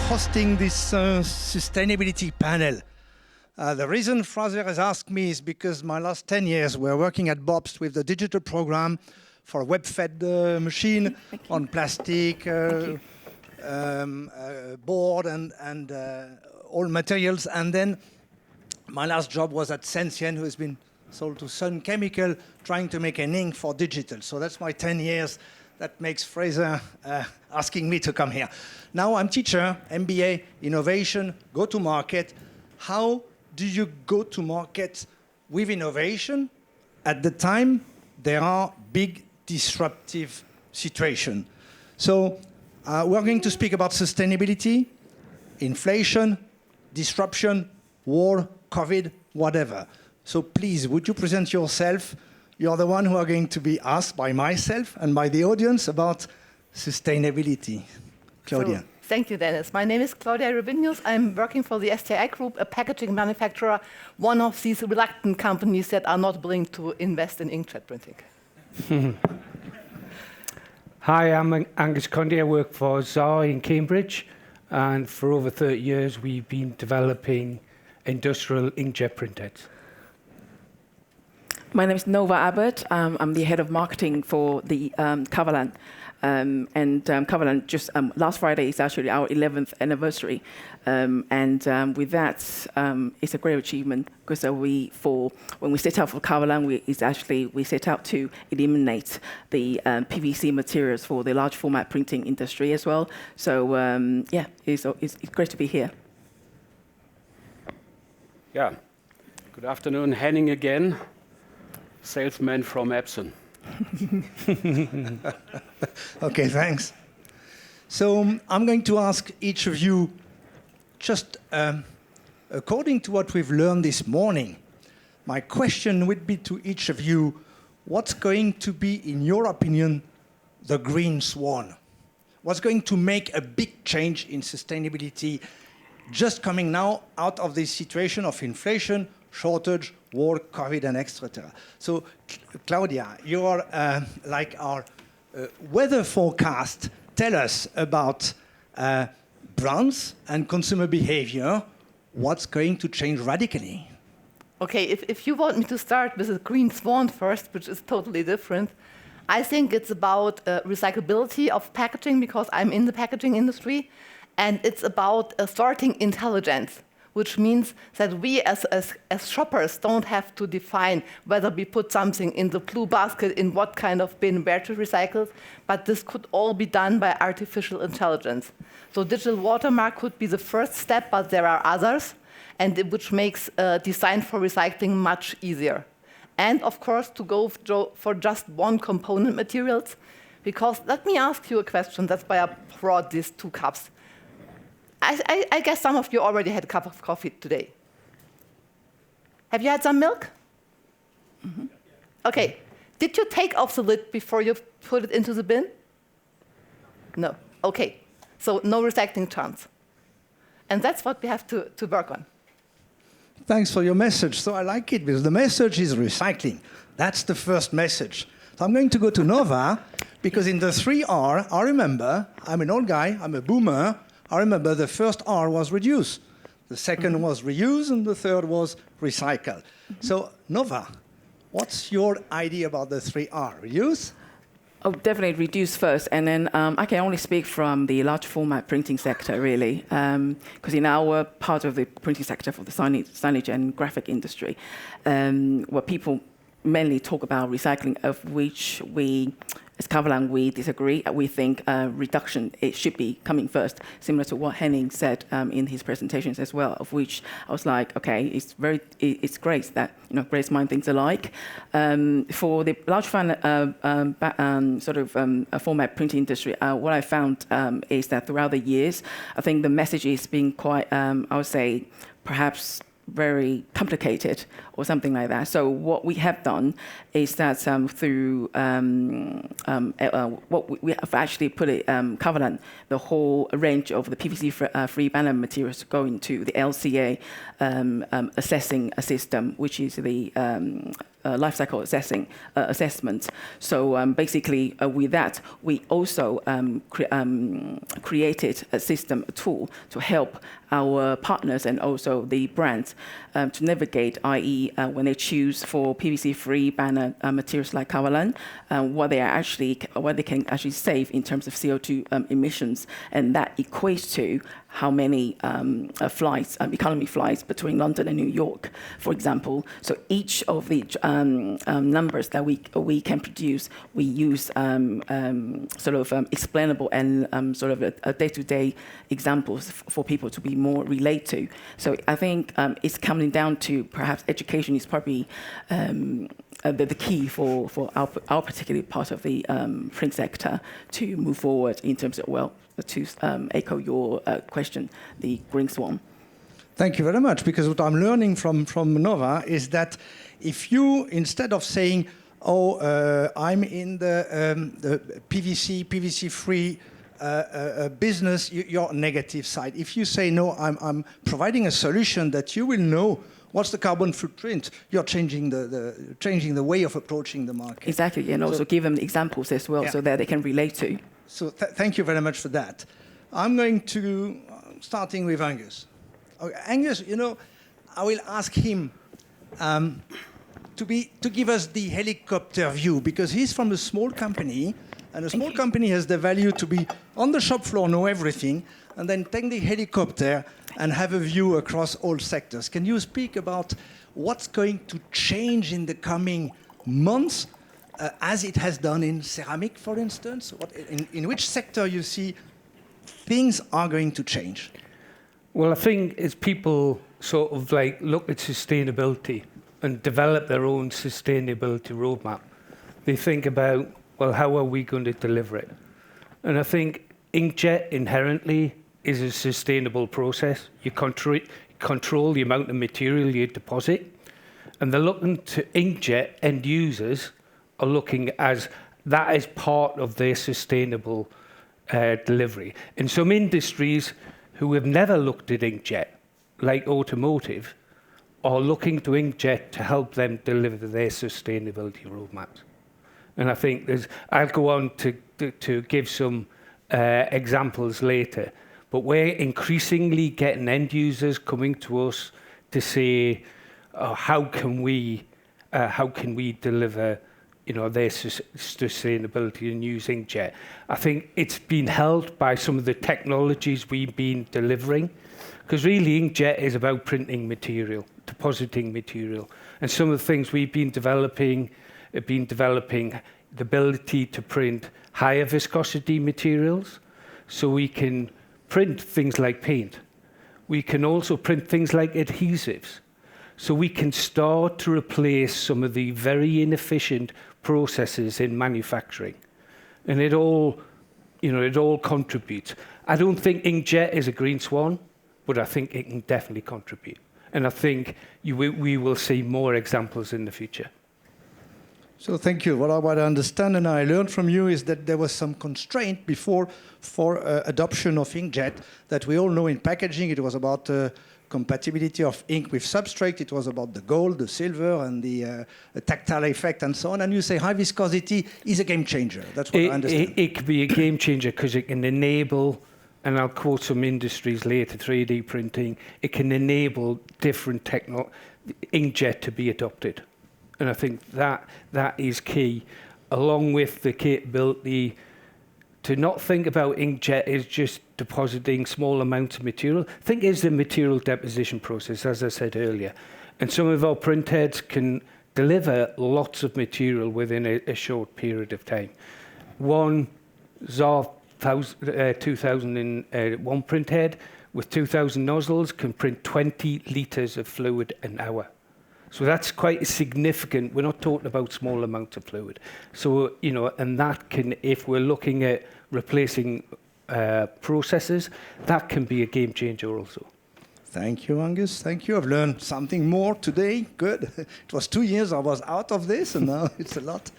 hosting this sustainability panel. The reason Fraser has asked me is because my last 10 years we're working at BOPS with the digital program for a web-fed machine on plastic, board and all materials. And then my last job was at Sensien, who has been sold to Sun Chemical, trying to make an ink for digital. So that's my 10 years. That makes Fraser asking me to come here. Now I'm teacher, MBA, innovation, go-to-market. How do you go to market with innovation at the time there are big disruptive situations? So we're going to speak about sustainability, inflation, disruption, war, COVID, whatever. So please, would you present yourself? You're the one who are going to be asked by myself and by the audience about sustainability. Claudia. So, thank you, Denis. My name is Claudia Rivinius. I'm working for the STI Group, a packaging manufacturer, one of these reluctant companies that are not willing to invest in inkjet printing. Hi, I'm Angus Condie. I work for Xaar in Cambridge, and for over 30 years we've been developing industrial inkjet printers. My name is Nova Abbott. I'm the head of marketing for the Kavalan. Kavalan just last Friday is actually our 11th anniversary. With that, it's a great achievement because when we set out for Kavalan, we set out to eliminate the PVC materials for the large format printing industry as well. So yeah, it's great to be here. Yeah, good afternoon, Henning again. Salesman from Epson. Okay, thanks. So I'm going to ask each of you, just according to what we've learned this morning, my question would be to each of you, what's going to be, in your opinion, the green swan? What's going to make a big change in sustainability just coming now out of this situation of inflation, shortage, war, COVID, and etc. So, Claudia, you are like our weather forecast. Tell us about brands and consumer behavior. What's going to change radically? Okay, if you want me to start with the green swan first, which is totally different, I think it's about recyclability of packaging, because I'm in the packaging industry, and it's about sorting intelligence, which means that we as shoppers don't have to define whether we put something in the blue basket, in what kind of bin, where to recycle, but this could all be done by artificial intelligence. So digital watermark could be the first step, but there are others, and which makes design for recycling much easier. And of course, to go for just one component materials, because let me ask you a question, that's why I brought these 2 cups. I guess some of you already had a cup of coffee today. Have you had some milk? Mm-hmm. Okay. Did you take off the lid before you put it into the bin? No. Okay. So no recycling chance. And that's what we have to work on. Thanks for your message. So I like it, because the message is recycling. That's the first message. So I'm going to go to Nova, because in the 3R, I remember, I'm an old guy, I'm a boomer, I remember the first R was reduce, the second was reuse, and the third was recycle. So, Nova, what's your idea about the 3R? Reuse? Oh, definitely reduce first, and then I can only speak from the large format printing sector, really, because in our part of the printing sector for the signage and graphic industry, where people mainly talk about recycling, of which we, as Kavalan, we disagree. We think reduction, it should be coming first, similar to what Henning said in his presentations as well, of which I was like, okay, it's great that, great mind thinks alike. For the large format printing industry, what I found is that throughout the years, I think the message is being quite, I would say, perhaps very complicated or something like that. So what we have done is that through what we have actually put it, Kavalan, the whole range of the PVC-free banner materials going to the LCA assessing a system, which is the life cycle assessment. So basically, with that, we also created a system, a tool to help our partners and also the brands to navigate, i.e., when they choose for PVC-free banner materials like Kavalan, what they can actually save in terms of CO2 emissions, and that equates to how many flights, economy flights between London and New York, for example. So each of the numbers that we can produce, we use sort of explainable and sort of a day-to-day examples for people to be more relate to. So I think it's coming down to perhaps education is probably the key for our particular part of the print sector to move forward in terms of, well, to echo your question, the green swan. Thank you very much, because what I'm learning from Nova is that if you, instead of saying, I'm in the PVC-free business, your negative side. If you say, no, I'm providing a solution that you will know what's the carbon footprint, you're changing the way of approaching the market. Exactly, and also give them examples as well, so that they can relate to. So thank you very much for that. I'm going to, starting with Angus. Okay, Angus, I will ask him to give us the helicopter view, because he's from a small company, and a small company has the value to be on the shop floor, know everything, and then take the helicopter and have a view across all sectors. Can you speak about what's going to change in the coming months, as it has done in ceramic, for instance? In which sector you see things are going to change? Well, I think as people sort of look at sustainability and develop their own sustainability roadmap, they think about, well, how are we going to deliver it? And I think inkjet inherently is a sustainable process. You control the amount of material you deposit, and they're looking to inkjet end users are looking as that is part of their sustainable delivery. In some industries who have never looked at inkjet, like automotive, are looking to inkjet to help them deliver their sustainability roadmaps. And I think I'll go on to give some examples later, but we're increasingly getting end users coming to us to say, how can we deliver their sustainability and use inkjet. I think it's been helped by some of the technologies we've been delivering, because really inkjet is about printing material, depositing material. And some of the things we've been developing have been developing the ability to print higher viscosity materials, so we can print things like paint. We can also print things like adhesives. So we can start to replace some of the very inefficient processes in manufacturing. And it all contributes. I don't think inkjet is a green swan, but I think it can definitely contribute. And I think we will see more examples in the future. So thank you. What I understand and I learned from you is that there was some constraint before for adoption of inkjet, that we all know in packaging it was about compatibility of ink with substrate. It was about the gold, the silver, and the tactile effect, and so on. And you say high viscosity is a game changer. That's what I understand. It could be a game changer because it can enable, and I'll quote some industries later, 3D printing. It can enable different inkjet to be adopted. And I think that is key, along with the capability to not think about inkjet as just depositing small amounts of material. Think is the material deposition process, as I said earlier. And some of our printheads can deliver lots of material within a short period of time. One Xaar 2001 printhead with 2,000 nozzles can print 20 litres of fluid an hour. So that's quite significant. We're not talking about small amounts of fluid. So, and that can, if we're looking at replacing processes, that can be a game changer also. Thank you, Angus. Thank you. I've learned something more today. Good. It was 2 years I was out of this, and now it's a lot.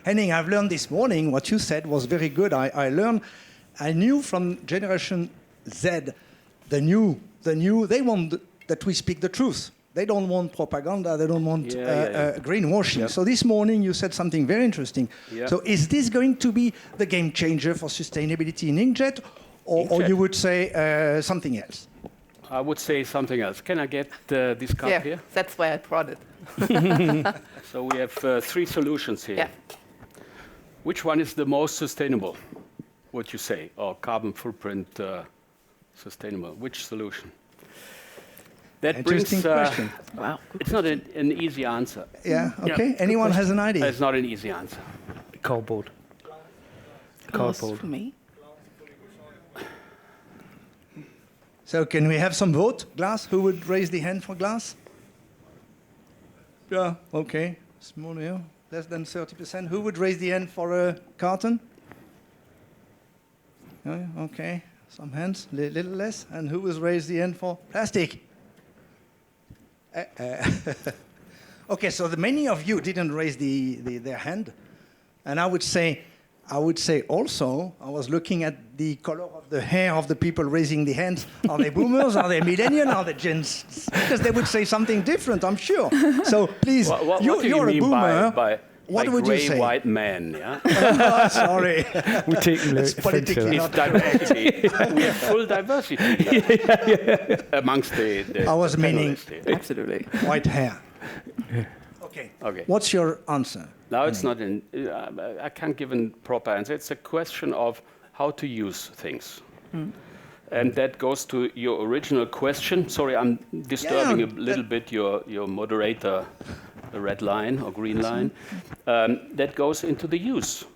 Henning, I've learned this morning what you said was very good. I knew from Generation Z, they want that we speak the truth. They don't want propaganda. They don't want greenwashing. So this morning you said something very interesting. Yeah. So is this going to be the game changer for sustainability in inkjet, or you would say something else? I would say something else. Can I get this cup Yeah, here? that's why I brought it. So we have 3 solutions here. Yeah. Which one is the most sustainable, would you say, or carbon footprint sustainable? Which solution? That brings. Interesting question. Wow. It's not an easy answer. Yeah. Okay. Yeah, Anyone has an idea? It's not an easy answer. Cardboard. Glass Cardboard. for me. So can we have some vote? Glass? Who would raise the hand for glass? Yeah. Okay. Small here. Less than 30%. Who would raise the hand for a carton? Yeah, okay. Some hands. Little less. And who was raised the hand for plastic? Okay, so many of you didn't raise their hand, and I would say also, I was looking at the color of the hair of the people raising the hands. Are they boomers? Are they millennials? Are they Gen Z? Because they would say something different, I'm sure. So please, What do you you're a mean boomer. by what would gray you say? white man? Yeah, Oh, sorry. We're taking It's politically it's not diversity. We have full diversity amongst the I was meaning panelists here. Absolutely. white hair. Okay. Okay. What's your answer? Now it's not an. I can't give a proper answer. It's a question of how to use things, and that goes to your original question. Sorry, I'm disturbing a little bit your moderator, the red line or green line. That goes into the use.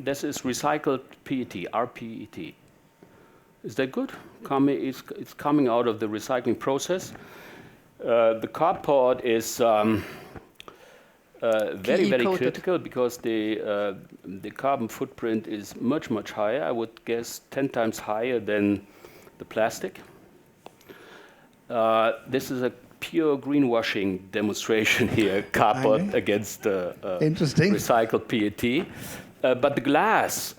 This is recycled PET, rPET. Is that good? It's coming out of the recycling process. The cardboard is very coated. critical because the carbon footprint is much higher. I would guess 10 times higher than the plastic. This is a pure greenwashing demonstration here, cardboard against Interesting. recycled PET. But the glass,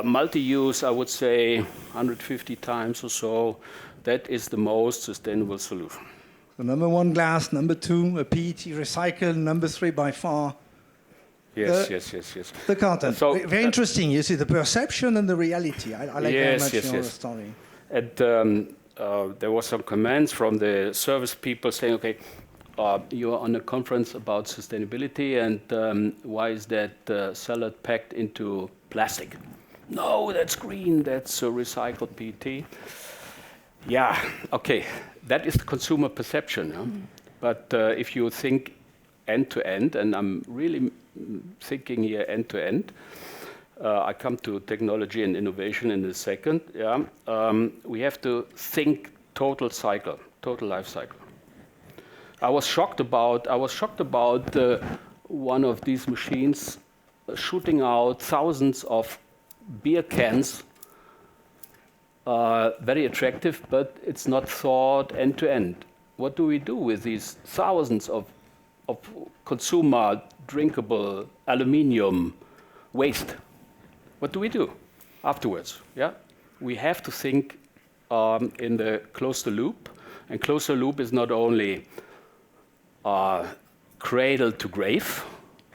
multi-use, I would say 150 times or so, that is the most sustainable solution. So number 1, glass. Number 2, a PET recycle. Number 3, by far, Yes. the carton. So, very interesting. You see the perception and the reality. I like very much your yes. story. And there was some comments from the service people saying, okay, you're on a conference about sustainability, and why is that salad packed into plastic? No, that's green, that's recycled PET. Yeah, okay, that is the consumer perception. Huh? But if you think end to end, and I'm really thinking here end to end, I come to technology and innovation in a second. Yeah, we have to think total life cycle. I was shocked about one of these machines shooting out thousands of beer cans. Very attractive, but it's not thought end to end. What do we do with these thousands of consumer drinkable aluminium waste? What do we do afterwards? Yeah, we have to think in the closed loop, and closed loop is not only cradle to grave.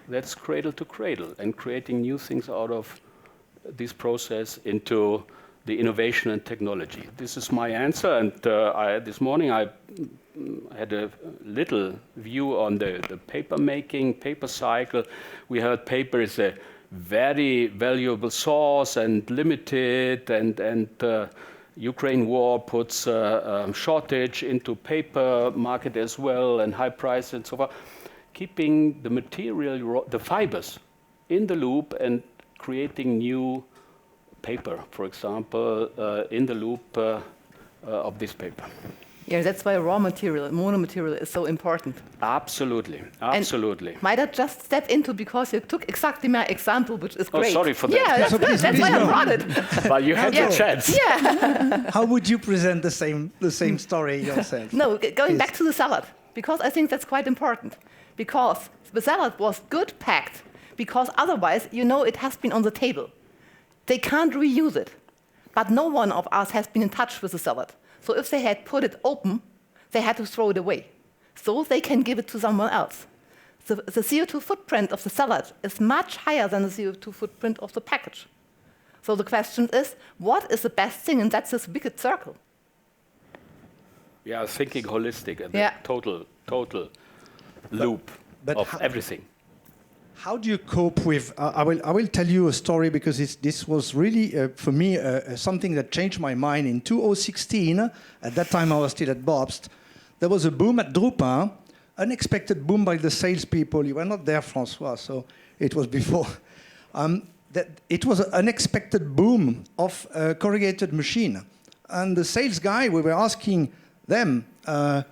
That's cradle to cradle, and creating new things out of this process into the innovation and technology. This is my answer, and this morning I had a little view on the paper making, paper cycle. We heard paper is a very valuable source and limited, and Ukraine war puts shortage into paper market as well, and high price and so forth. Keeping the material, the fibers, in the loop and creating new paper, for example, in the loop of this paper. Yeah, that's why raw material, monomaterial is so important. Absolutely. And might I just step into, because you took exactly my example, which is great. Oh, sorry for that. Yeah, that's So good. please, That's please why I go. brought it. But you had your chance. Yeah. How would you present the same story yourself? No, going Yes. back to the salad, because I think that's quite important. Because the salad was good packed, because otherwise, it has been on the table. They can't reuse it. But no one of us has been in touch with the salad. So if they had put it open, they had to throw it away. So they can give it to someone else. The CO2 footprint of the salad is much higher than the CO2 footprint of the package. So the question is, what is the best thing? And that's this big circle. Yeah, thinking holistic and Yeah. the total loop but of how- everything. How do you cope with? I will tell you a story because this was really for me something that changed my mind in 2016. At that time, I was still at Bobst. There was a boom at Drupa, unexpected boom by the salespeople. You were not there, François, so it was before. That it was an unexpected boom of corrugated machine, and the sales guy, we were asking them, why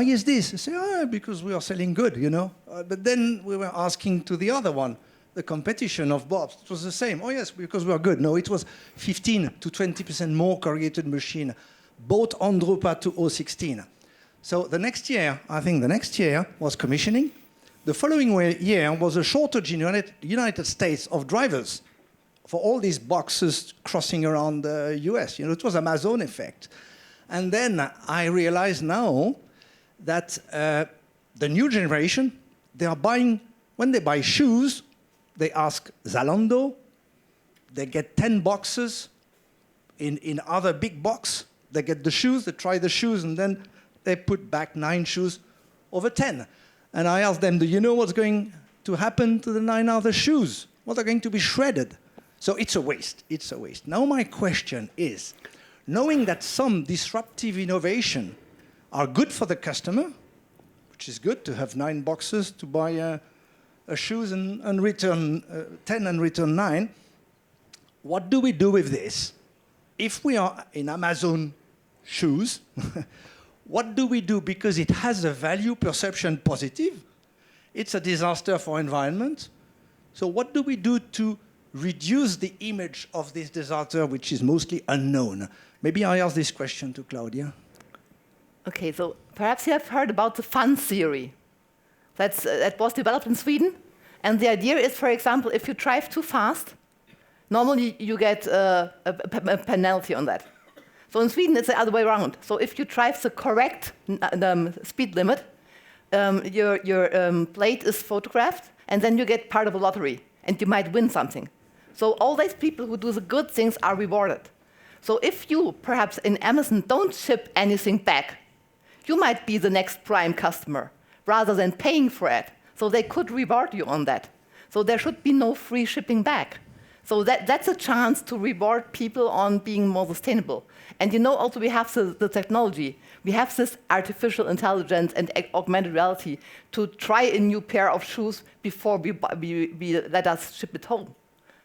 is this? They say, because we are selling good, you know. But then we were asking to the other one, the competition of Bob's. It was the same. Oh, yes, because we are good. No, it was 15 to 20% more corrugated machine bought on Drupa 2016. So the next year, I think the next year was commissioning. The following year was a shortage in United States of drivers for all these boxes crossing around the US. You know, it was Amazon effect. And then I realize now that the new generation, they are buying, when they buy shoes, they ask Zalando, they get 10 boxes in other big box. They get the shoes, they try the shoes, and then they put back 9 shoes over 10. And I asked them, do you know what's going to happen to the 9 other shoes? What are going to be shredded? So it's a waste, it's a waste. Now my question is, knowing that some disruptive innovation are good for the customer, which is good to have 9 boxes to buy shoes and return 10 and return 9, what do we do with this? If we are in Amazon shoes, what do we do? Because it has a value perception positive. It's a disaster for environment. So what do we do to reduce the image of this disaster, which is mostly unknown? Maybe I ask this question to Claudia. Okay, so perhaps you have heard about the fun theory. That was developed in Sweden. And the idea is, for example, if you drive too fast, normally you get a penalty on that. So in Sweden, it's the other way around. So if you drive the correct speed limit, your plate is photographed, and then you get part of a lottery, and you might win something. So all these people who do the good things are rewarded. So if you, perhaps in Amazon, don't ship anything back, you might be the next Prime customer, rather than paying for it. So they could reward you on that. So there should be no free shipping back. So that's a chance to reward people on being more sustainable. And you know, also we have the technology. We have this artificial intelligence and augmented reality to try a new pair of shoes before we let us ship it home.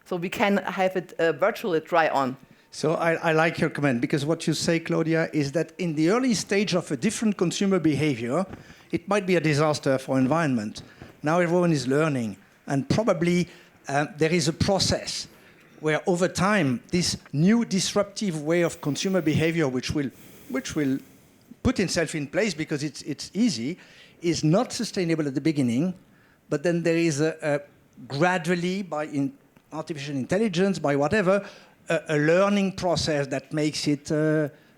So we can have it virtually try on. So I like your comment, because what you say, Claudia, is that in the early stage of a different consumer behavior, it might be a disaster for environment. Now everyone is learning, and probably there is a process where over time, this new disruptive way of consumer behavior, which will put itself in place because it's easy, is not sustainable at the beginning, but then there is a gradually, by artificial intelligence, by whatever, a learning process that makes it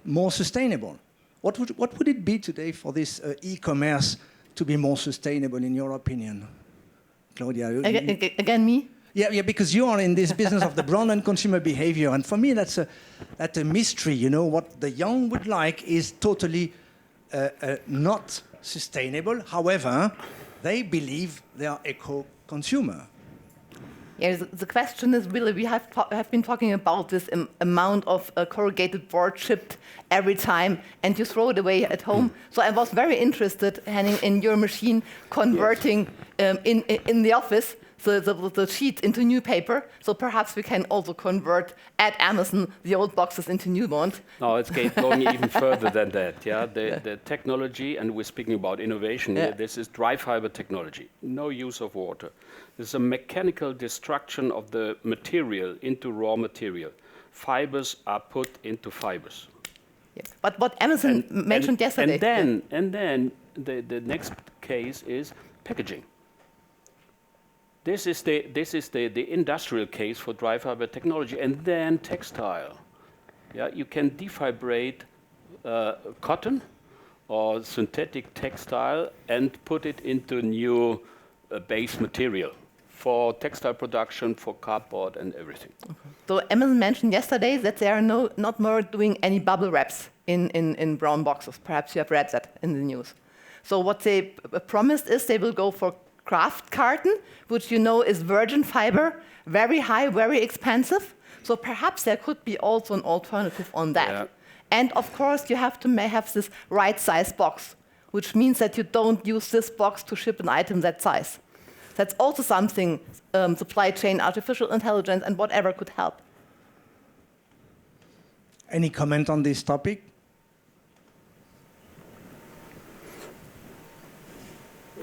more sustainable. What would it be today for this e-commerce to be more sustainable, in your opinion? Claudia? Again, me? Yeah, because you are in this business of the brand and consumer behavior, and for me that's a mystery. You know, what the young would like is totally not sustainable. However, they believe they are eco-consumer. Yeah, the question is really, we have been talking about this amount of corrugated board shipped every time, and you throw it away at home. So I was very interested, Henning, in your machine converting in the office the sheets into new paper. So perhaps we can also convert at Amazon the old boxes into new ones. No, it's going even further than that. Yeah, the technology, and we're speaking about innovation here. This is dry fiber technology. No use of water. This is a mechanical destruction of the material into raw material. Fibers are put into fibers. Yes. But what Amazon mentioned yesterday. And then the next case is packaging. This is the industrial case for dry fiber technology, and then textile. Yeah, you can defibrate cotton or synthetic textile and put it into new base material for textile production, for cardboard and everything. So Amazon mentioned yesterday that they are not more doing any bubble wraps in brown boxes. Perhaps you have read that in the news. So what they promised is they will go for kraft carton, which you know is virgin fiber, very high, very expensive. So perhaps there could be also an alternative on that. Yeah. And of course, you have to have this right size box, which means that you don't use this box to ship an item that size. That's also something supply chain, artificial intelligence, and whatever could help. Any comment on this topic?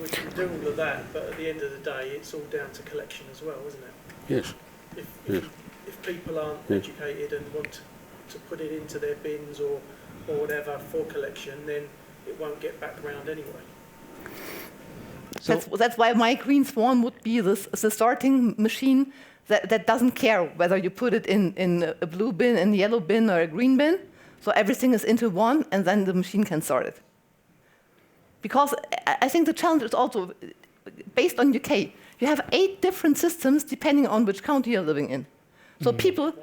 We can do all of that, but at the end of the day, it's all down to collection as well, isn't it? Yes. If people aren't educated and want to put it into their bins or whatever for collection, then it won't get back around anyway. So That's why my green swan would be the sorting machine that doesn't care whether you put it in a blue bin, a yellow bin, or a green bin. So everything is into one, and then the machine can sort it. Because I think the challenge is also based on UK. You have 8 different systems depending on which county you're living in. So people,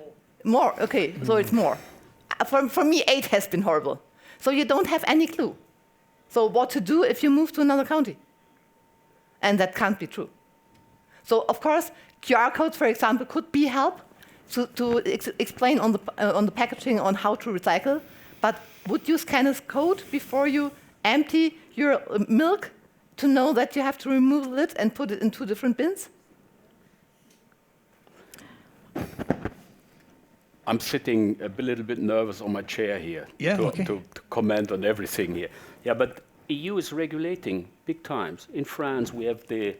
more, okay, so it's more. For me, 8 has been horrible. So you don't have any clue. So what to do if you move to another county? And that can't be true. So of course, QR codes, for example, could be help to explain on the packaging on how to recycle. But would you scan a code before you empty your milk to know that you have to remove the lid and put it in 2 different bins? I'm sitting a little bit nervous on my chair here to comment on everything here. Yeah, but EU is regulating big times. In France, we have the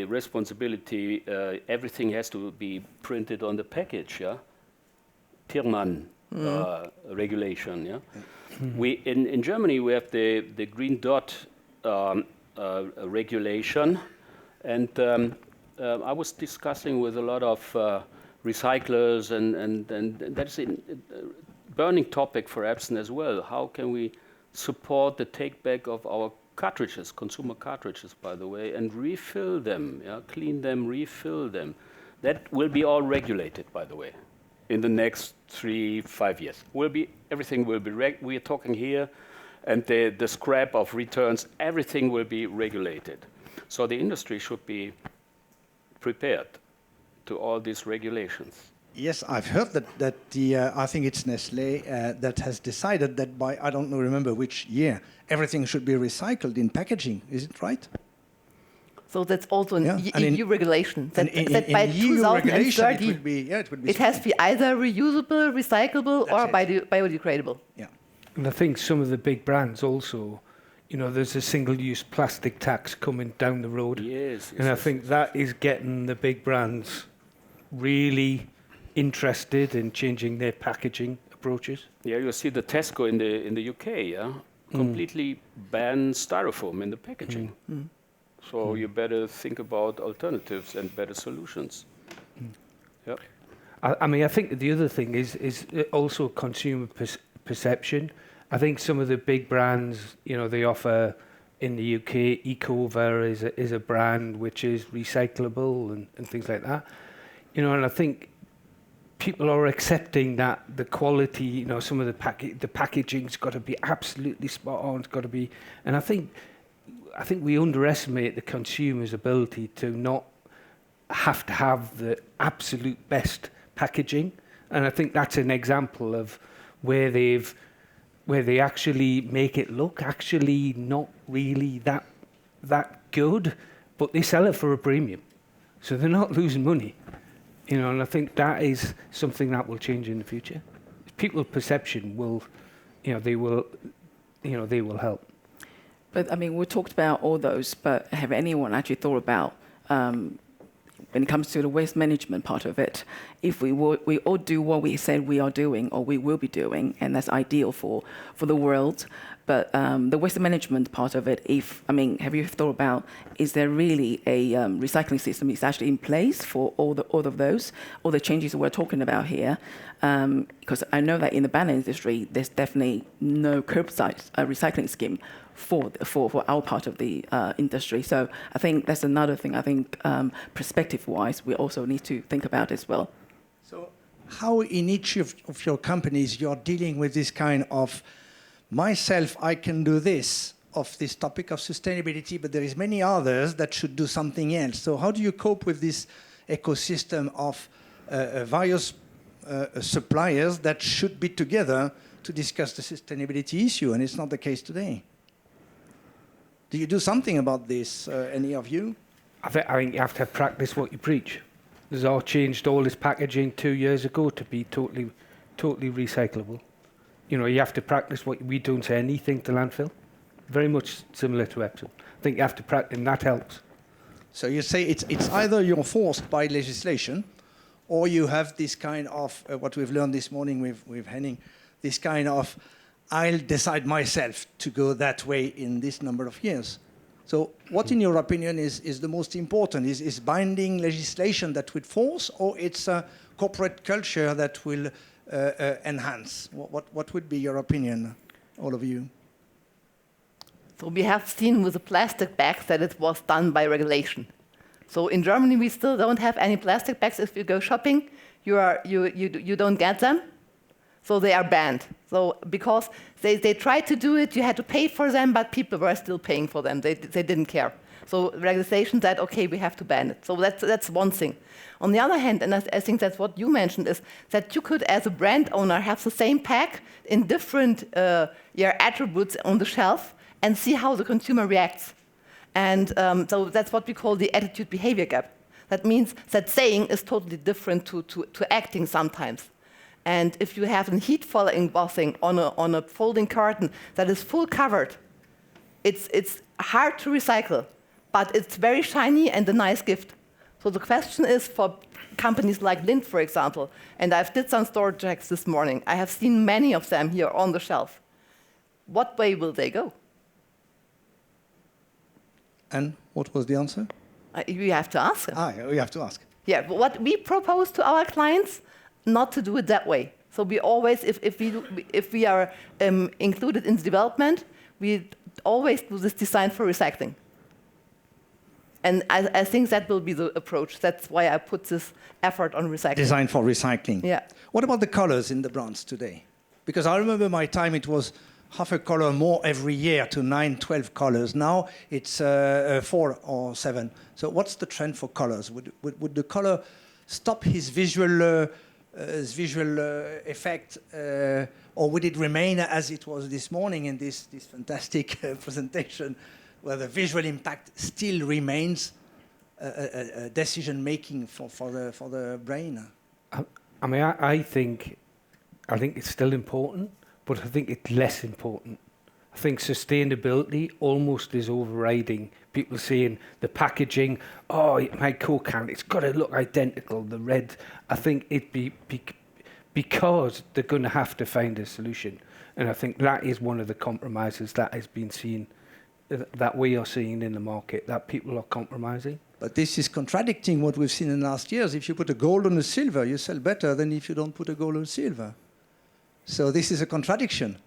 responsibility. Everything has to be printed on the package. Yeah, Tiermann regulation. Yeah, we in Germany we have the green dot regulation, and I was discussing with a lot of recyclers, and that's a burning topic for Epson as well. How can we support the take-back of our cartridges, consumer cartridges, by the way, and refill them, clean them, refill them? That will be all regulated, by the way, in the next 3-5 years. Everything will be we are talking here, and the scrap of returns, everything will be regulated. So the industry should be prepared to all these regulations. Yes, I've heard that I think it's Nestlé that has decided that by, I don't remember which year, everything should be recycled in packaging. Is it right? So that's also an EU regulation. That by EU 2030, it would be it has to be either reusable, recyclable, or biodegradable. Yeah. And I think some of the big brands also, there's a single-use plastic tax coming down the road. Yes. And I think that is getting the big brands really interested in changing their packaging approaches. Yeah, you see the Tesco in the UK, completely ban styrofoam in the packaging. So you better think about alternatives and better solutions. Yeah. I mean, I think the other thing is also consumer perception. I think some of the big brands, they offer in the UK, Ecova is a brand which is recyclable and things like that. And I think people are accepting that the quality, some of the packaging's got to be absolutely spot on. It's got to be, and I think we underestimate the consumer's ability to not have to have the absolute best packaging. And I think that's an example of where they actually make it look actually not really that good, but they sell it for a premium, so they're not losing money. And I think that is something that will change in the future. People's perception will, they will help. But I mean, we talked about all those, but have anyone actually thought about, when it comes to the waste management part of it, if we all do what we said we are doing or we will be doing, and that's ideal for the world, But the waste management part of it, have you thought about, is there really a recycling system is actually in place for all the changes we're talking about here? Because I know that in the banner industry, there's definitely no curbside recycling scheme for our part of the industry. So I think that's another thing. I think perspective-wise, we also need to think about as well. So how in each of your companies you're dealing with this kind of, myself, I can do this, of this topic of sustainability, but there is many others that should do something else. So how do you cope with this ecosystem of various suppliers that should be together to discuss the sustainability issue? And it's not the case today. Do you do something about this, any of you? I think you have to practice what you preach. Xaar changed all his packaging 2 years ago to be totally recyclable. You know, you have to practice what we don't say anything to landfill. Very much similar to Epson. I think you have to practice, and that helps. So you say it's either you're forced by legislation, or you have this kind of, what we've learned this morning with Henning, this kind of, I'll decide myself to go that way in this number of years. So what, in your opinion, is the most important? Is binding legislation that would force, or it's a corporate culture that will enhance? What would be your opinion, all of you? So we have seen with the plastic bags that it was done by regulation. So in Germany, we still don't have any plastic bags. If you go shopping, you don't get them. So they are banned. So because they tried to do it, you had to pay for them, but people were still paying for them. They didn't care. So regulation said, okay, we have to ban it. So that's one thing. On the other hand, and I think that's what you mentioned, is that you could, as a brand owner, have the same pack in different attributes on the shelf and see how the consumer reacts. And so that's what we call the attitude-behavior gap. That means that saying is totally different to acting sometimes. And if you have a heat-foil embossing on a folding carton that is full covered, it's hard to recycle, but it's very shiny and a nice gift. So the question is for companies like Lind, for example, and I've did some store checks this morning. I have seen many of them here on the shelf. What way will they go? And what was the answer? You have to ask them. You have to ask. Yeah, but what we propose to our clients, not to do it that way. So we always, if we are included in the development, we always do this design for recycling. And I think that will be the approach. That's why I put this effort on recycling. Design for recycling. Yeah. What about the colors in the brands today? Because I remember my time, it was half a color more every year to 9, 12 colors. Now it's 4 or 7. So what's the trend for colors? Would the color stop his visual effect, or would it remain as it was this morning in this fantastic presentation, where the visual impact still remains a decision making for the brain? I mean, I think it's still important, but I think it's less important. I think sustainability almost is overriding people saying the packaging, oh, my Coke can, it's got to look identical, the red. I think it because they're going to have to find a solution. And I think that is one of the compromises that has been seen, that we are seeing in the market, that people are compromising. But this is contradicting what we've seen in the last years. If you put a gold on a silver, you sell better than if you don't put a gold on silver. So this is a contradiction.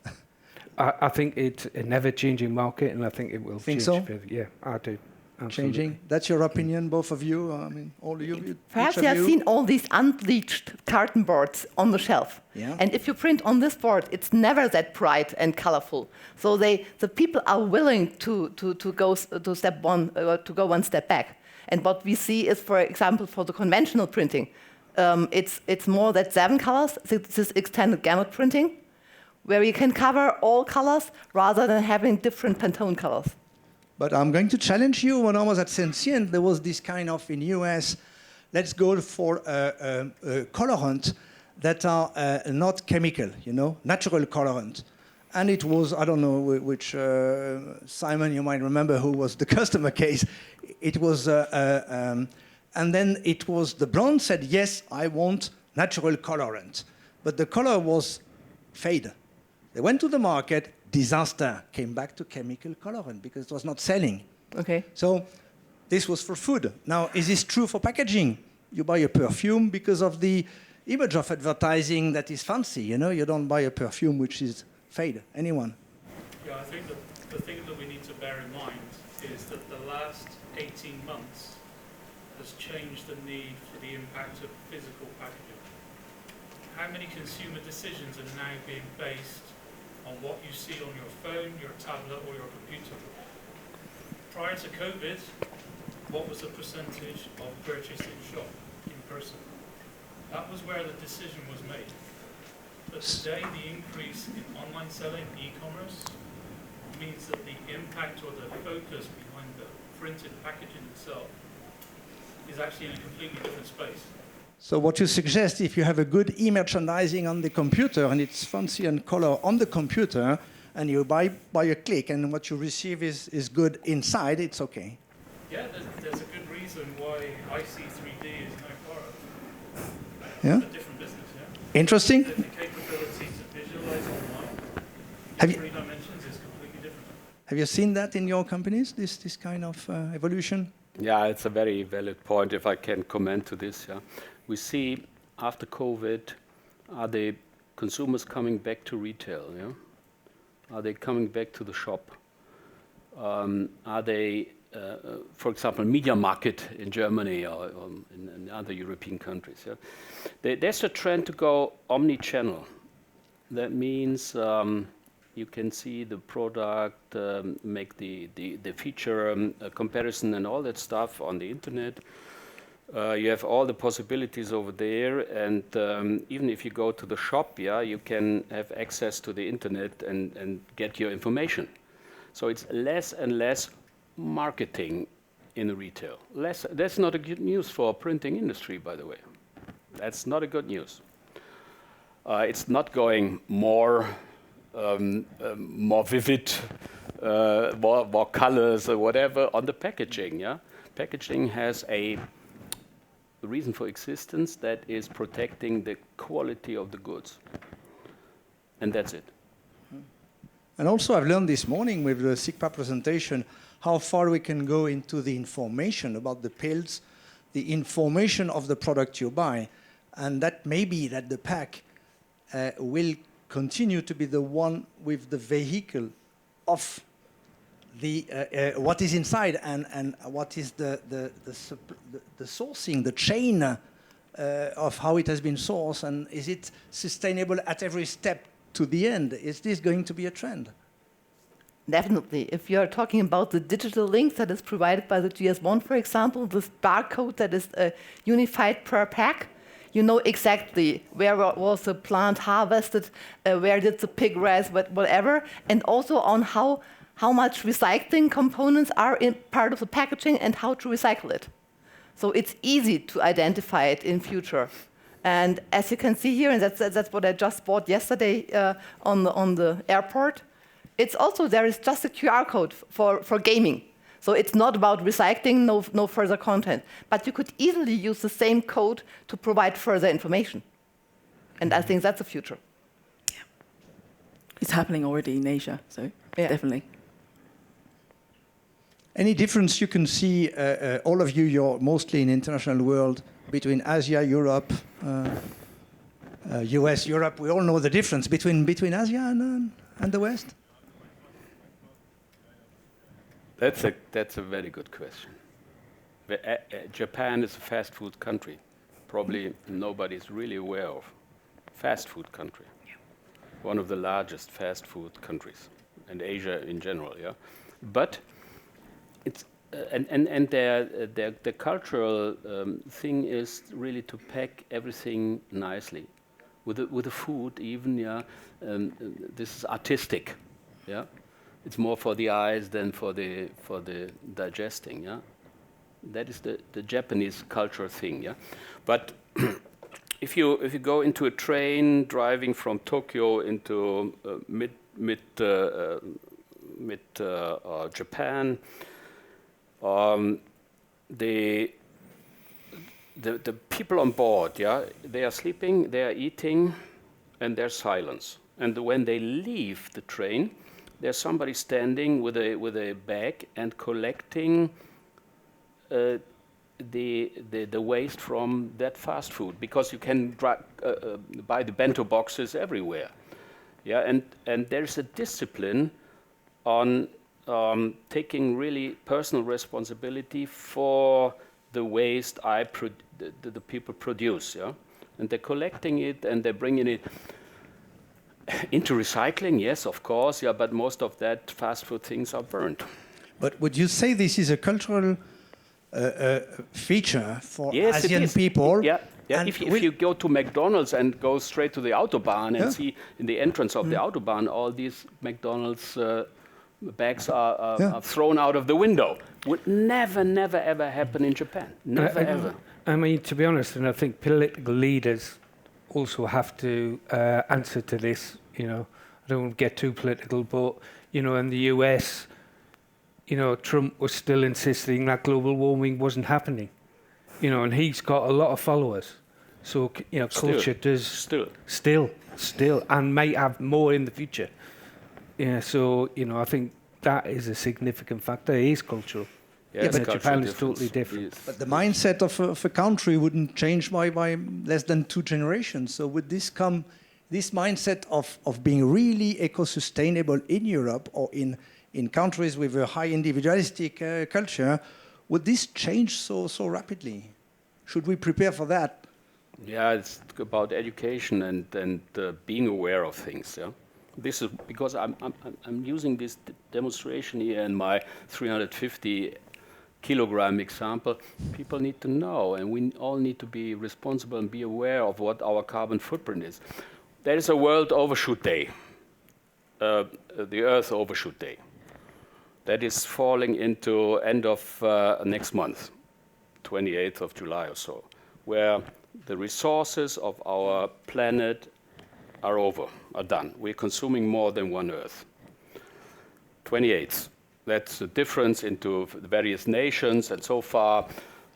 I think it's a never-changing market, and I think it will change. So? Yeah, I do. Absolutely. Changing? That's your opinion, both of you? I mean, all of you? Perhaps you have seen all these unbleached carton boards on the shelf. Yeah. And if you print on this board, it's never that bright and colorful. So the people are willing to go one step back. And what we see is, for example, for the conventional printing, it's more that 7 colors, this extended gamut printing, where you can cover all colors rather than having different Pantone colors. But I'm going to challenge you. When I was at Sensient, there was this kind of, in US, let's go for colorant that are not chemical, natural colorant. And it was, I don't know which, Simon, you might remember who was the customer case. It was, and then it was, the brand said, yes, I want natural colorant. But the color was fade. They went to the market, disaster came back to chemical colorant because it was not selling. Okay. So this was for food. Now, is this true for packaging? You buy a perfume because of the image of advertising that is fancy. You know, you don't buy a perfume which is fade. Anyone? Yeah, I think that the thing that we need to bear in mind is that the last 18 months has changed the need for the impact of physical packaging. How many consumer decisions are now being based on what you see on your phone, your tablet, or your computer? Prior to COVID, what was the percentage of purchase in shop, in person? That was where the decision was made. But today, the increase in online selling, e-commerce, means that the impact or the focus behind the printed packaging itself is actually in a completely different space. So what you suggest, if you have a good e-merchandising on the computer and it's fancy and color on the computer, and you buy by a click and what you receive is good inside, it's okay. Yeah, there's a good reason why IC3D is now part of Yeah? a different business, yeah? Interesting. The capability to visualize online Have in you, 3 dimensions is completely different. have you seen that in your companies, this kind of evolution? Yeah, it's a very valid point, if I can comment to this. Yeah, we see after COVID, are the consumers coming back to retail? Yeah, are they coming back to the shop? Are they, for example, media market in Germany or in other European countries? Yeah, there's a trend to go omni-channel. That means you can see the product, make the feature comparison and all that stuff on the internet. You have all the possibilities over there, and even if you go to the shop, yeah, you can have access to the internet and get your information. So it's less and less marketing in the retail. That's not a good news for printing industry, by the way. That's not a good news. It's not going more vivid, more colors or whatever on the packaging. Yeah, packaging has a reason for existence that is protecting the quality of the goods, and that's it. And also, I've learned this morning with the SIGPA presentation how far we can go into the information about the pills, the information of the product you buy, and that may be that the pack will continue to be the one with the vehicle of the what is inside and what is the sourcing, the chain of how it has been sourced, and is it sustainable at every step to the end? Is this going to be a trend? Definitely. If you're talking about the digital link that is provided by the GS1, for example, this barcode that is unified per pack, you know exactly where was the plant harvested, where did the pig rest, whatever, and also on how much recycling components are in part of the packaging and how to recycle it. So it's easy to identify it in future. And as you can see here, and that's what I just bought yesterday on the airport, it's also, there is just a QR code for gaming. So it's not about recycling, no further content. But you could easily use the same code to provide further information. And I think that's the future. Yeah. It's happening already in Asia, so Yeah. definitely. Any difference you can see, all of you, you're mostly in international world, between Asia, Europe, US, Europe, we all know the difference between Asia and the West? That's a very good question. Japan is a fast food country. Probably nobody's really aware of. Fast food country. One of the largest fast food countries, and Asia in general, yeah. But it's and their cultural thing is really to pack everything nicely, with the food even, yeah. This is artistic, yeah. It's more for the eyes than for the digesting, yeah. That is the Japanese culture thing, yeah. But if you go into a train driving from Tokyo into mid Japan, the people on board, yeah, they are sleeping, they are eating, and there's silence. And when they leave the train, there's somebody standing with a bag and collecting the waste from that fast food, because you can buy the bento boxes everywhere. Yeah, and there's a discipline on taking really personal responsibility for the waste the people produce. Yeah, and they're collecting it and they're bringing it into recycling. Yes, of course. Yeah, but most of that fast food things are burned. But would you say this is a cultural feature for Yes, Asian it is. people? Yeah. Yeah, And if you go to McDonald's and go straight to the Autobahn and see in the entrance of the Autobahn, all these McDonald's bags are thrown out of the window. Would never, ever happen in Japan. Never, ever. I mean, to be honest, and I think political leaders also have to answer to this. You know, I don't want to get too political, but you know, in the US, you know, Trump was still insisting that global warming wasn't happening. You know, and he's got a lot of followers. So, you know, culture does still, and might have more in the future. Yeah, so, you know, I think that is a significant factor. It is cultural. Yeah, but Japan is totally different. But the mindset of a country wouldn't change by less than 2 generations. So would this mindset of being really eco-sustainable in Europe or in countries with a high individualistic culture, would this change so rapidly? Should we prepare for that? Yeah, it's about education and being aware of things. Yeah, this is because I'm using this demonstration here in my 350 kilogram example. People need to know, and we all need to be responsible and be aware of what our carbon footprint is. There is a World Overshoot Day, the Earth Overshoot Day. That is falling into end of next month, 28th of July or so, where the resources of our planet are done. We're consuming more than one Earth. 28th. That's the difference into the various nations, and so far,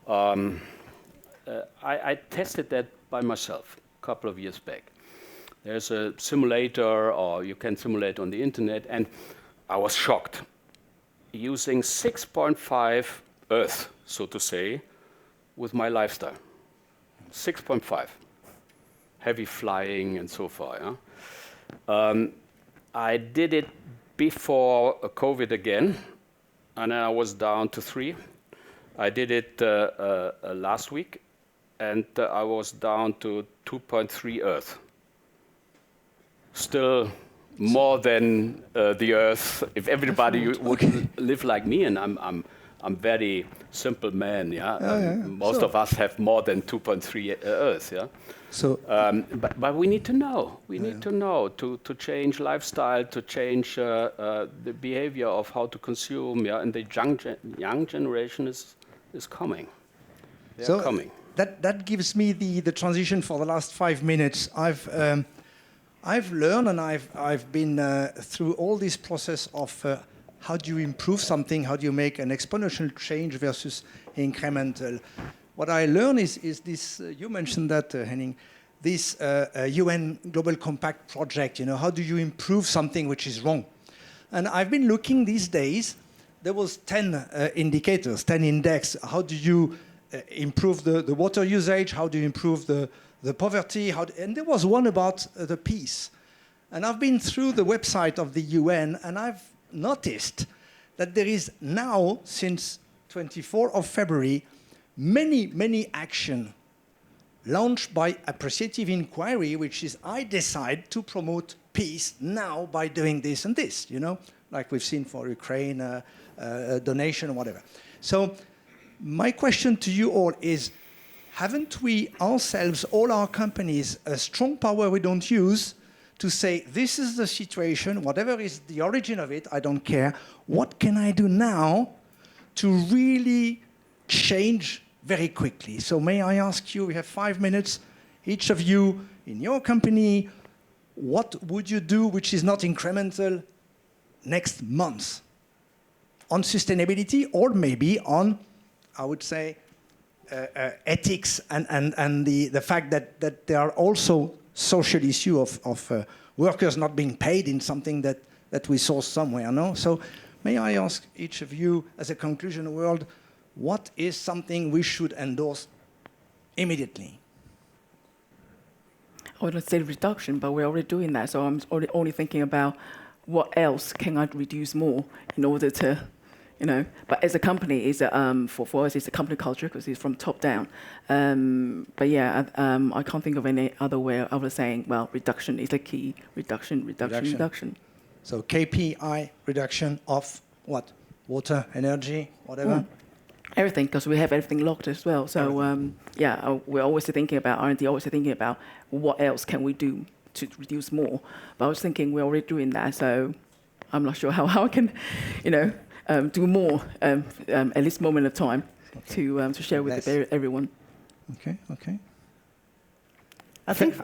I tested that by myself a couple of years back. There's a simulator, or you can simulate on the internet, and I was shocked. Using 6.5 Earth, so to say, with my lifestyle. 6.5. Heavy flying and so far. Yeah? I did it before COVID again, and then I was down to 3. I did it last week, and I was down to 2.3 Earth. Still more than the Earth. If everybody would live like me, and I'm very simple man, yeah. Most of us have more than 2.3 Earth, yeah. So, but we need to know. We need to know to change lifestyle, to change the behavior of how to consume, yeah. And the young generation is coming. They're coming. That gives me the transition for the last 5 minutes. I've learned, and I've been through all this process of how do you improve something, how do you make an exponential change versus incremental. What I learned is this, you mentioned that, Henning, this UN Global Compact project, you know, how do you improve something which is wrong? And I've been looking these days, there was 10 indicators, 10 index. How do you improve the water usage? How do you improve the poverty? And there was one about the peace. And I've been through the website of the UN, and I've noticed that there is now, since 24th of February, many action launched by Appreciative Inquiry, which is I decide to promote peace now by doing this and this, you know, like we've seen for Ukraine, a donation or whatever. So my question to you all is, haven't we ourselves, all our companies, a strong power we don't use to say, this is the situation, whatever is the origin of it, I don't care. What can I do now to really change very quickly? So may I ask you, we have 5 minutes, each of you in your company, what would you do which is not incremental next month on sustainability, or maybe on, I would say, ethics and the fact that there are also social issue of workers not being paid in something that that we source somewhere, no? So may I ask each of you, as a conclusion word, what is something we should endorse immediately? I wouldn't say reduction, but we're already doing that. So I'm only thinking about what else can I reduce more in order to, you know. But as a company, for us, it's a company culture because it's from top down. But yeah, I can't think of any other way of saying, well, reduction is the key. Reduction. So KPI reduction of what? Water, energy, whatever? Everything, because we have everything locked as well. So we're always thinking about R&D, always thinking about what else can we do to reduce more. But I was thinking we're already doing that, so I'm not sure how I can, you know, do more at this moment of time to share with everyone. Okay. I think.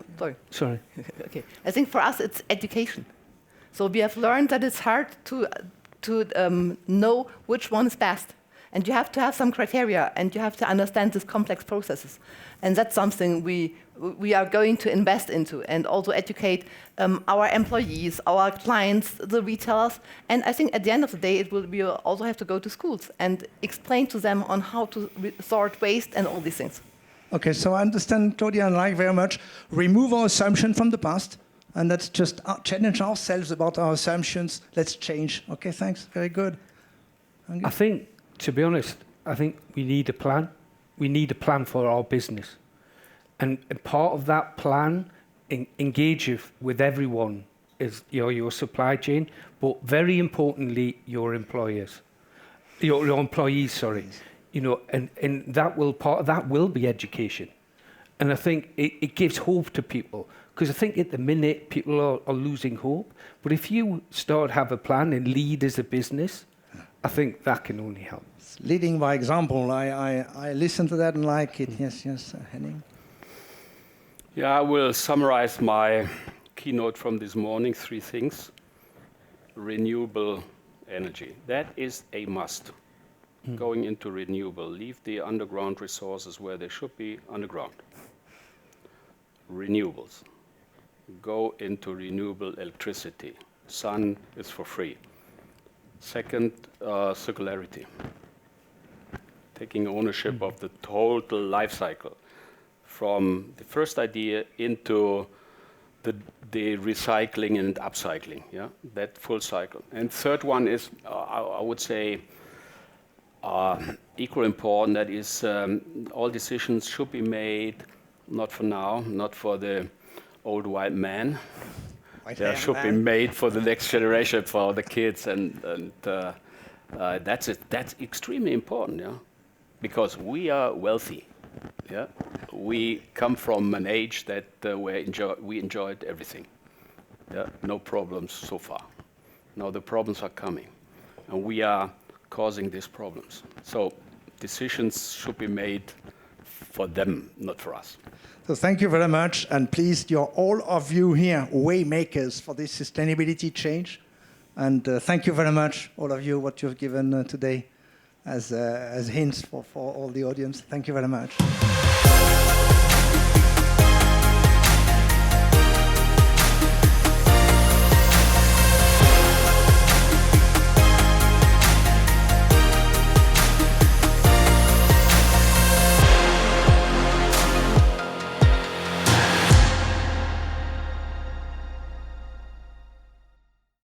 Sorry. Okay. I think for us it's education. So we have learned that it's hard to know which one is best. And you have to have some criteria, and you have to understand these complex processes. And that's something we are going to invest into, and also educate our employees, our clients, the retailers. And I think at the end of the day, we will also have to go to schools and explain to them on how to sort waste and all these things. Okay, so I understand, Claudia and I very much. Remove our assumption from the past, and let's just challenge ourselves about our assumptions. Let's change. Okay, thanks. Very good. Angus? I think, to be honest, I think we need a plan. We need a plan for our business. And part of that plan, engage with everyone, is your supply chain, but very importantly, your employers. Your employees, sorry. You know, and that will part of that will be education. And I think it gives hope to people. Because I think at the minute, people are losing hope. But if you start have a plan and lead as a business, I think that can only help. Leading by example, I listen to that and like it. Yes, Henning. Yeah, I will summarize my keynote from this morning, 3 things. Renewable energy. That is a must. Going into renewable. Leave the underground resources where they should be underground. Renewables. Go into renewable electricity. Sun is for free. Second, circularity. Taking ownership of the total life cycle from the first idea into the recycling and upcycling, that full cycle. And third one is, I would say, equally important, that is all decisions should be made, not for now, not for the old white man. They should be made for the next generation, for the kids, and that's it. That's extremely important, because we are wealthy. We come from an age that we enjoyed everything. No problems so far. Now the problems are coming, and we are causing these problems. So decisions should be made for them, not for us. So thank you very much, and please, you're all of you here way makers for this sustainability change. And thank you very much, all of you, what you've given today as hints for all the audience. Thank you very much.